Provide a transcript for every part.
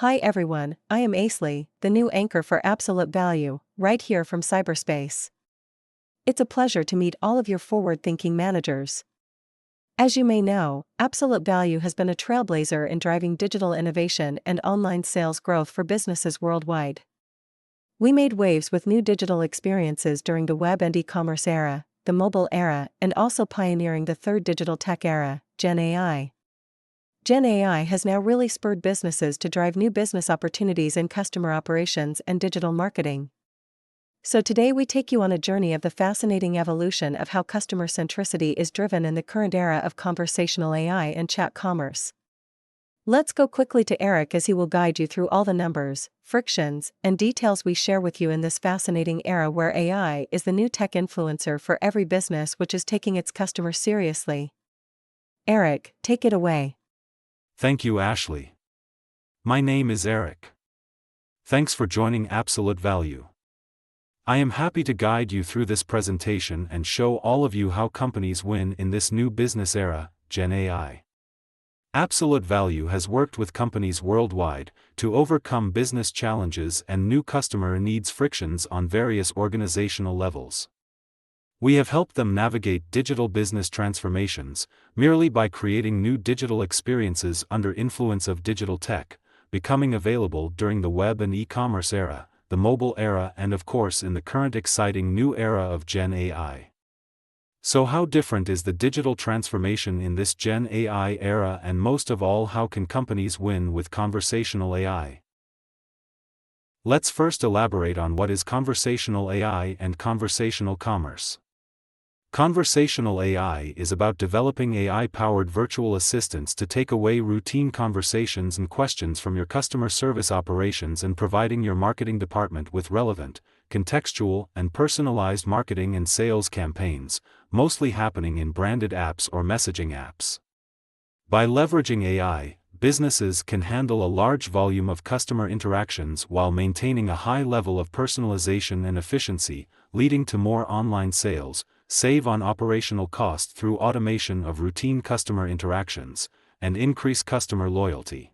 Hi everyone, I am Aisley, the new anchor for Absolute Value, right here from cyberspace. It's a pleasure to meet all of your forward-thinking managers. As you may know, Absolute Value has been a trailblazer in driving digital innovation and online sales growth for businesses worldwide. We made waves with new digital experiences during the web and e-commerce era, the mobile era, and also pioneering the third digital tech era, Gen AI. Gen AI has now really spurred businesses to drive new business opportunities in customer operations and digital marketing. So today we take you on a journey of the fascinating evolution of how customer centricity is driven in the current era of conversational AI and chat commerce. Let's go quickly to Eric as he will guide you through all the numbers, frictions, and details we share with you in this fascinating era where AI is the new tech influencer for every business which is taking its customers seriously. Eric, take it away. Thank you, Ashley. My name is Eric. Thanks for joining Absolute Value. I am happy to guide you through this presentation and show all of you how companies win in this new business era, Gen AI. Absolute Value has worked with companies worldwide to overcome business challenges and new customer needs frictions on various organizational levels. We have helped them navigate digital business transformations, merely by creating new digital experiences under influence of digital tech, becoming available during the web and e-commerce era, the mobile era, and of course in the current exciting new era of Gen AI. So how different is the digital transformation in this Gen AI era, and most of all, how can companies win with conversational AI? Let's first elaborate on what is conversational AI and conversational commerce. Conversational AI is about developing AI-powered virtual assistants to take away routine conversations and questions from your customer service operations and providing your marketing department with relevant, contextual, and personalized marketing and sales campaigns, mostly happening in branded apps or messaging apps. By leveraging AI, businesses can handle a large volume of customer interactions while maintaining a high level of personalization and efficiency, leading to more online sales, save on operational costs through automation of routine customer interactions, and increase customer loyalty.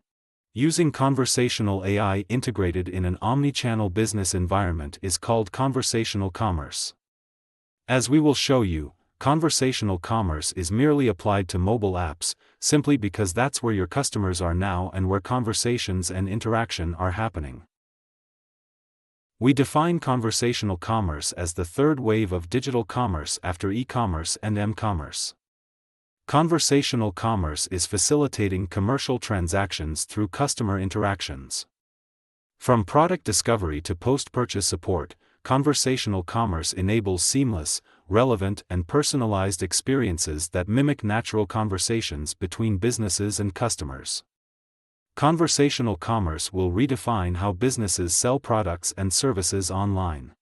Using conversational AI integrated in an omni-channel business environment is called conversational commerce. As we will show you, conversational commerce is merely applied to mobile apps, simply because that's where your customers are now and where conversations and interaction are happening. We define conversational commerce as the third wave of digital commerce after e-commerce and m-commerce. Conversational commerce is facilitating commercial transactions through customer interactions. From product discovery to post-purchase support, conversational commerce enables seamless, relevant, and personalized experiences that mimic natural conversations between businesses and customers. Conversational commerce will redefine how businesses sell products and services online.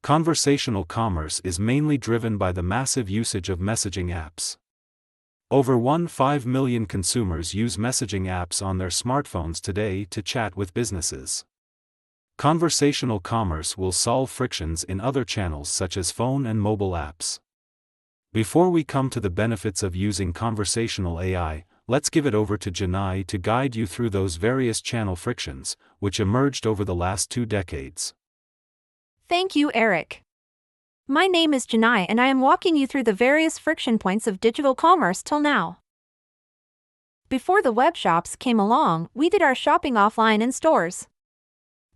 Conversational commerce is mainly driven by the massive usage of messaging apps. Over 1.5 million consumers use messaging apps on their smartphones today to chat with businesses. Conversational commerce will solve frictions in other channels such as phone and mobile apps. Before we come to the benefits of using conversational AI, let's give it over to Janai to guide you through those various channel frictions, which emerged over the last 2 decades. Thank you, Eric. My name is Janai and I am walking you through the various friction points of digital commerce till now. Before the web shops came along, we did our shopping offline in stores.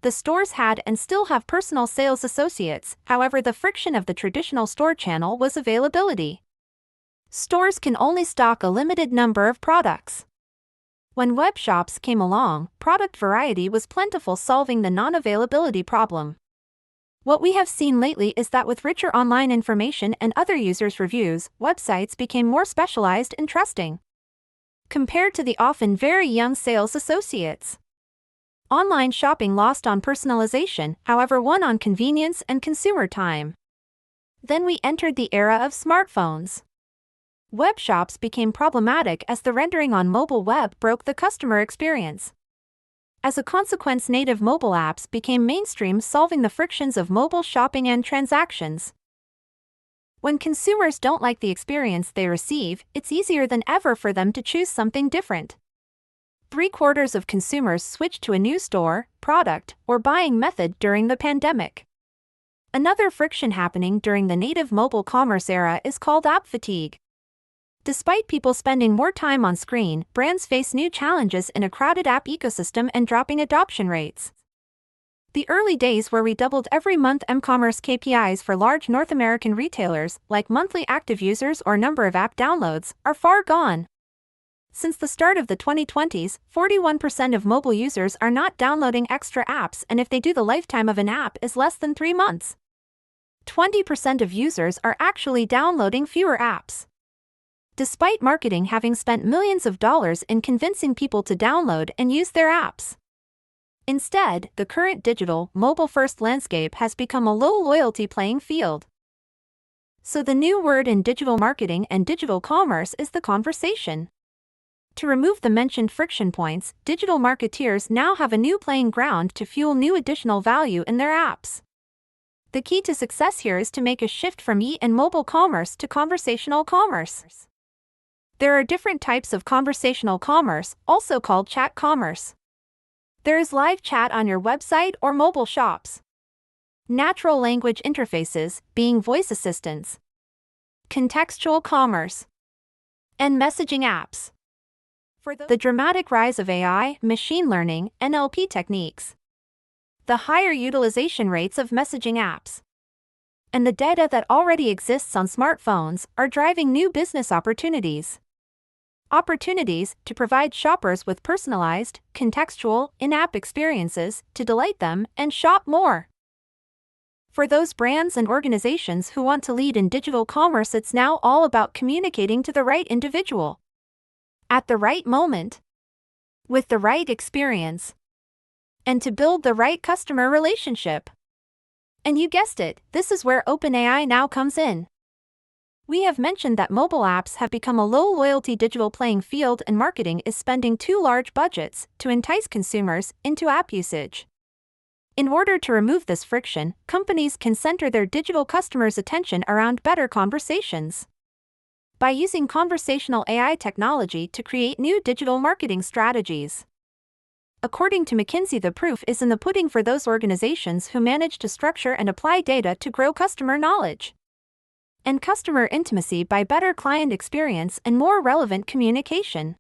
The stores had and still have personal sales associates, however the friction of the traditional store channel was availability. Stores can only stock a limited number of products. When web shops came along, product variety was plentiful, solving the non-availability problem. What we have seen lately is that with richer online information and other users' reviews, websites became more specialized and trusting, compared to the often very young sales associates. Online shopping lost on personalization, however won on convenience and consumer time. Then we entered the era of smartphones. Web shops became problematic as the rendering on mobile web broke the customer experience. As a consequence, native mobile apps became mainstream, solving the frictions of mobile shopping and transactions. When consumers don't like the experience they receive, it's easier than ever for them to choose something different. 3/4 of consumers switched to a new store, product, or buying method during the pandemic. Another friction happening during the native mobile commerce era is called app fatigue. Despite people spending more time on screen, brands face new challenges in a crowded app ecosystem and dropping adoption rates. The early days where we doubled every month m-commerce KPIs for large North American retailers, like monthly active users or number of app downloads, are far gone. Since the start of the 2020s, 41% of mobile users are not downloading extra apps, and if they do, the lifetime of an app is less than 3 months. 20% of users are actually downloading fewer apps. Despite marketing having spent millions of dollars in convincing people to download and use their apps. Instead, the current digital, mobile-first landscape has become a low-loyalty playing field. So the new word in digital marketing and digital commerce is the conversation. To remove the mentioned friction points, digital marketeers now have a new playing ground to fuel new additional value in their apps. The key to success here is to make a shift from and mobile commerce to conversational commerce. There are different types of conversational commerce, also called chat commerce. There is live chat on your website or mobile shops. Natural language interfaces, being voice assistants. Contextual commerce. And messaging apps. For the dramatic rise of AI, machine learning, NLP techniques. The higher utilization rates of messaging apps. And the data that already exists on smartphones are driving new business opportunities. Opportunities to provide shoppers with personalized, contextual, in-app experiences to delight them and shop more. For those brands and organizations who want to lead in digital commerce, it's now all about communicating to the right individual. At the right moment. With the right experience. And to build the right customer relationship. And you guessed it, this is where OpenAI now comes in. We have mentioned that mobile apps have become a low-loyalty digital playing field, and marketing is spending too large budgets to entice consumers into app usage. In order to remove this friction, companies can center their digital customers' attention around better conversations. By using conversational AI technology to create new digital marketing strategies. According to McKinsey, the proof is in the pudding for those organizations who manage to structure and apply data to grow customer knowledge and customer intimacy by better client experience and more relevant communication.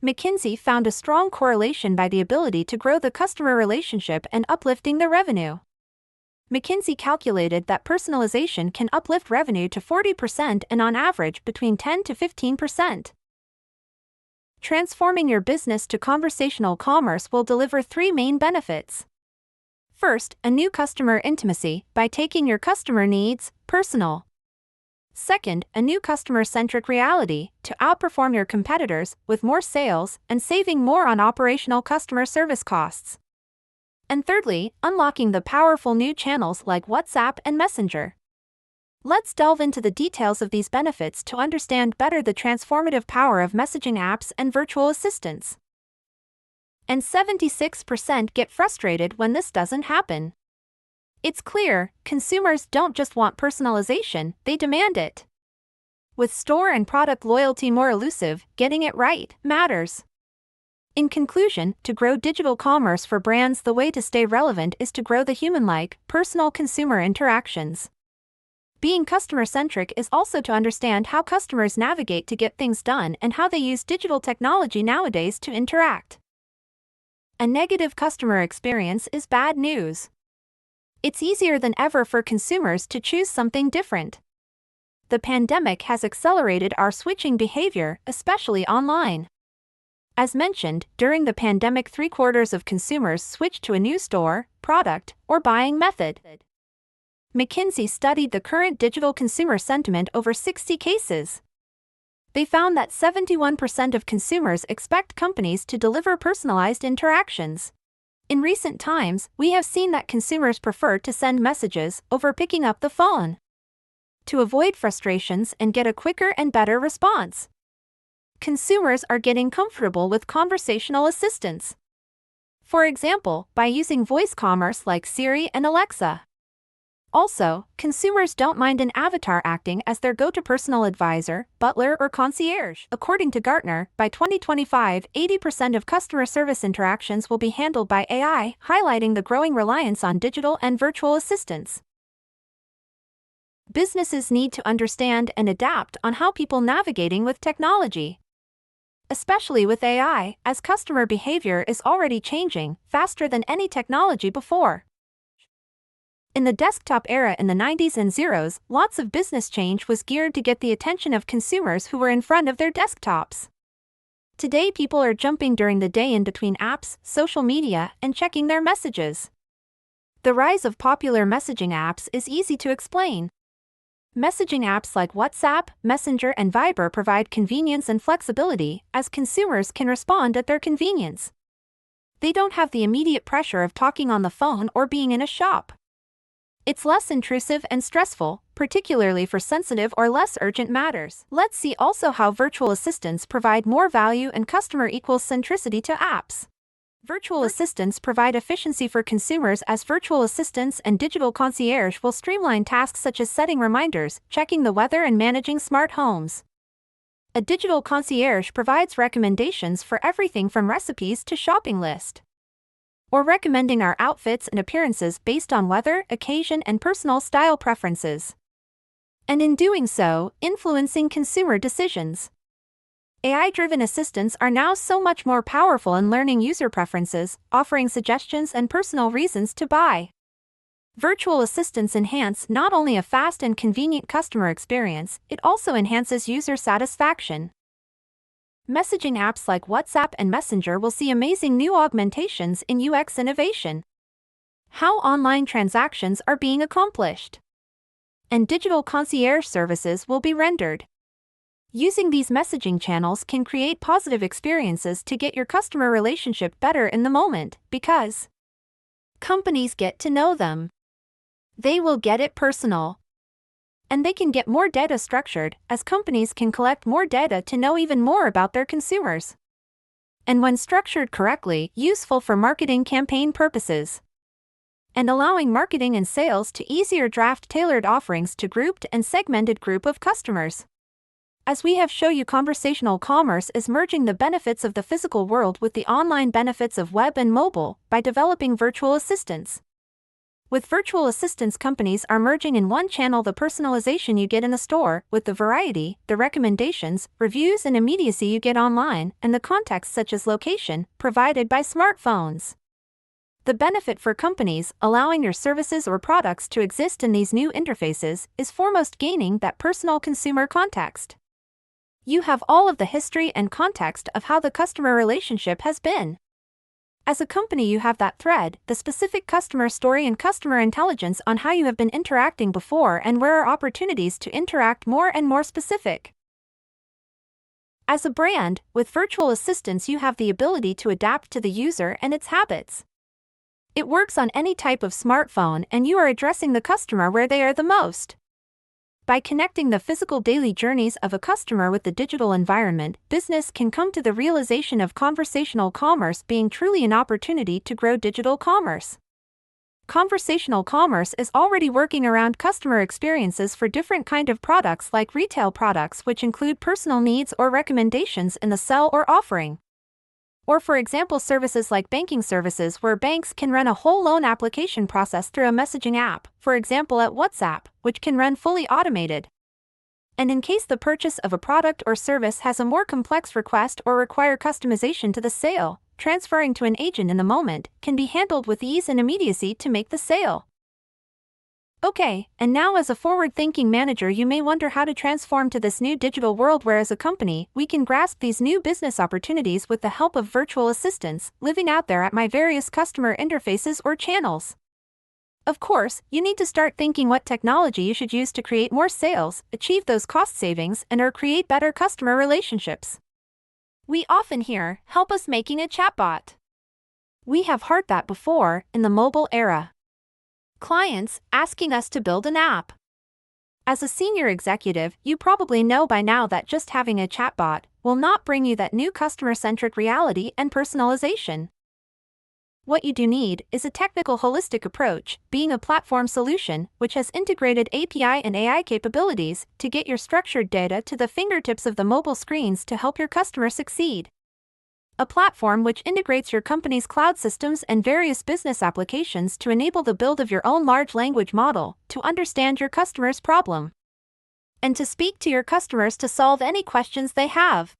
McKinsey found a strong correlation by the ability to grow the customer relationship and uplifting the revenue. McKinsey calculated that personalization can uplift revenue to 40% and on average between 10 to 15%. Transforming your business to conversational commerce will deliver 3 main benefits. First, a new customer intimacy by taking your customer needs personal. Second, a new customer-centric reality to outperform your competitors with more sales and saving more on operational customer service costs. And thirdly, unlocking the powerful new channels like WhatsApp and Messenger. Let's delve into the details of these benefits to understand better the transformative power of messaging apps and virtual assistants. And 76% get frustrated when this doesn't happen. It's clear, consumers don't just want personalization, they demand it. With store and product loyalty more elusive, getting it right matters. In conclusion, to grow digital commerce for brands, the way to stay relevant is to grow the human-like, personal consumer interactions. Being customer-centric is also to understand how customers navigate to get things done and how they use digital technology nowadays to interact. A negative customer experience is bad news. It's easier than ever for consumers to choose something different. The pandemic has accelerated our switching behavior, especially online. As mentioned, during the pandemic, 3/4 of consumers switched to a new store, product, or buying method. McKinsey studied the current digital consumer sentiment over 60 cases. They found that 71% of consumers expect companies to deliver personalized interactions. In recent times, we have seen that consumers prefer to send messages over picking up the phone to avoid frustrations and get a quicker and better response. Consumers are getting comfortable with conversational assistants. For example, by using voice commerce like Siri and Alexa. Also, consumers don't mind an avatar acting as their go-to personal advisor, butler, or concierge. According to Gartner, by 2025, 80% of customer service interactions will be handled by AI, highlighting the growing reliance on digital and virtual assistants. Businesses need to understand and adapt on how people navigating with technology. Especially with AI, as customer behavior is already changing faster than any technology before. In the desktop era in the 90s and zeros, lots of business change was geared to get the attention of consumers who were in front of their desktops. Today people are jumping during the day in between apps, social media, and checking their messages. The rise of popular messaging apps is easy to explain. Messaging apps like WhatsApp, Messenger, and Viber provide convenience and flexibility, as consumers can respond at their convenience. They don't have the immediate pressure of talking on the phone or being in a shop. It's less intrusive and stressful, particularly for sensitive or less urgent matters. Let's see also how virtual assistants provide more value and customer equals centricity to apps. Virtual assistants provide efficiency for consumers as virtual assistants and digital concierge will streamline tasks such as setting reminders, checking the weather, and managing smart homes. A digital concierge provides recommendations for everything from recipes to shopping list, or recommending our outfits and appearances based on weather, occasion, and personal style preferences. And in doing so, influencing consumer decisions. AI-driven assistants are now so much more powerful in learning user preferences, offering suggestions and personal reasons to buy. Virtual assistants enhance not only a fast and convenient customer experience, it also enhances user satisfaction. Messaging apps like WhatsApp and Messenger will see amazing new augmentations in UX innovation. How online transactions are being accomplished. And digital concierge services will be rendered. Using these messaging channels can create positive experiences to get your customer relationship better in the moment, because companies get to know them. They will get it personal. And they can get more data structured, as companies can collect more data to know even more about their consumers. And when structured correctly, useful for marketing campaign purposes. And allowing marketing and sales to easier draft tailored offerings to grouped and segmented group of customers. As we have shown you, conversational commerce is merging the benefits of the physical world with the online benefits of web and mobile by developing virtual assistants. With virtual assistants, companies are merging in one channel the personalization you get in the store, with the variety, the recommendations, reviews, and immediacy you get online, and the context such as location, provided by smartphones. The benefit for companies, allowing your services or products to exist in these new interfaces, is foremost gaining that personal consumer context. You have all of the history and context of how the customer relationship has been. As a company, you have that thread, the specific customer story and customer intelligence on how you have been interacting before and where are opportunities to interact more and more specific. As a brand, with virtual assistants you have the ability to adapt to the user and its habits. It works on any type of smartphone and you are addressing the customer where they are the most. By connecting the physical daily journeys of a customer with the digital environment, business can come to the realization of conversational commerce being truly an opportunity to grow digital commerce. Conversational commerce is already working around customer experiences for different kind of products like retail products, which include personal needs or recommendations in the sell or offering. Or for example, services like banking services where banks can run a whole loan application process through a messaging app, for example at WhatsApp, which can run fully automated. And in case the purchase of a product or service has a more complex request or require customization to the sale, transferring to an agent in the moment can be handled with ease and immediacy to make the sale. Okay, and now as a forward-thinking manager you may wonder how to transform to this new digital world where as a company, we can grasp these new business opportunities with the help of virtual assistants, living out there at my various customer interfaces or channels. Of course, you need to start thinking what technology you should use to create more sales, achieve those cost savings, and or create better customer relationships. We often hear, help us making a chatbot. We have heard that before, in the mobile era. Clients asking us to build an app. As a senior executive, you probably know by now that just having a chatbot will not bring you that new customer-centric reality and personalization. What you do need is a technical holistic approach, being a platform solution which has integrated API and AI capabilities to get your structured data to the fingertips of the mobile screens to help your customer succeed. A platform which integrates your company's cloud systems and various business applications to enable the build of your own large language model to understand your customer's problem and to speak to your customers to solve any questions they have.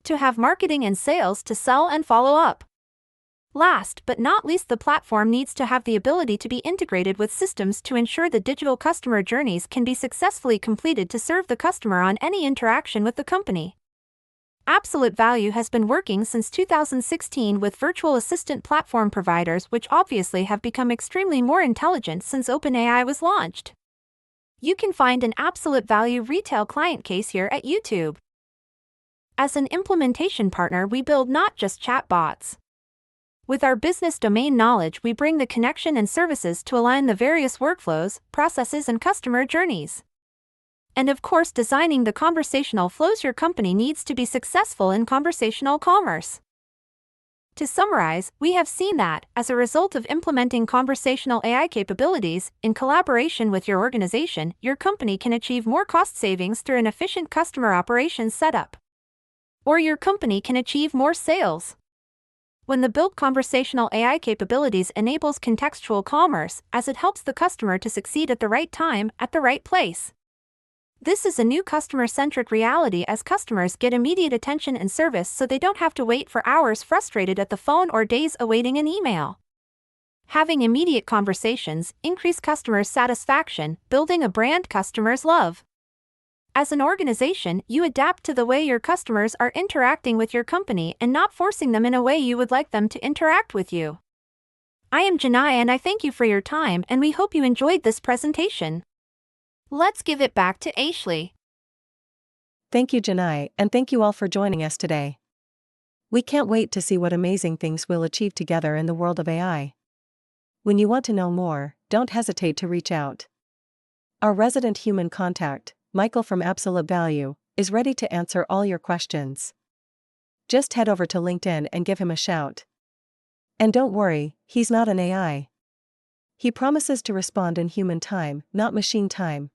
To have marketing and sales to sell and follow up. Last but not least, the platform needs to have the ability to be integrated with systems to ensure the digital customer journeys can be successfully completed to serve the customer on any interaction with the company. Absolute Value has been working since 2016 with virtual assistant platform providers, which obviously have become extremely more intelligent since OpenAI was launched. You can find an Absolute Value retail client case here at YouTube. As an implementation partner, we build not just chatbots. With our business domain knowledge, we bring the connection and services to align the various workflows, processes, and customer journeys. And of course, designing the conversational flows your company needs to be successful in conversational commerce. To summarize, we have seen that, as a result of implementing conversational AI capabilities, in collaboration with your organization, your company can achieve more cost savings through an efficient customer operations setup. Or your company can achieve more sales. When the built conversational AI capabilities enables contextual commerce, as it helps the customer to succeed at the right time, at the right place. This is a new customer-centric reality as customers get immediate attention and service so they don't have to wait for hours frustrated at the phone or days awaiting an email. Having immediate conversations increase customer satisfaction, building a brand customers love. As an organization, you adapt to the way your customers are interacting with your company and not forcing them in a way you would like them to interact with you. I am Janai and I thank you for your time and we hope you enjoyed this presentation. Let's give it back to Ashley. Thank you, Janai, and thank you all for joining us today. We can't wait to see what amazing things we'll achieve together in the world of AI. When you want to know more, don't hesitate to reach out. Our resident human contact, Michael from Absolute Value, is ready to answer all your questions. Just head over to LinkedIn and give him a shout. And don't worry, he's not an AI. He promises to respond in human time, not machine time.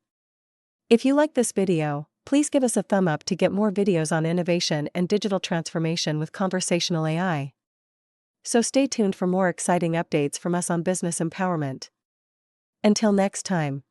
If you like this video, please give us a thumb up to get more videos on innovation and digital transformation with conversational AI. So stay tuned for more exciting updates from us on business empowerment. Until next time.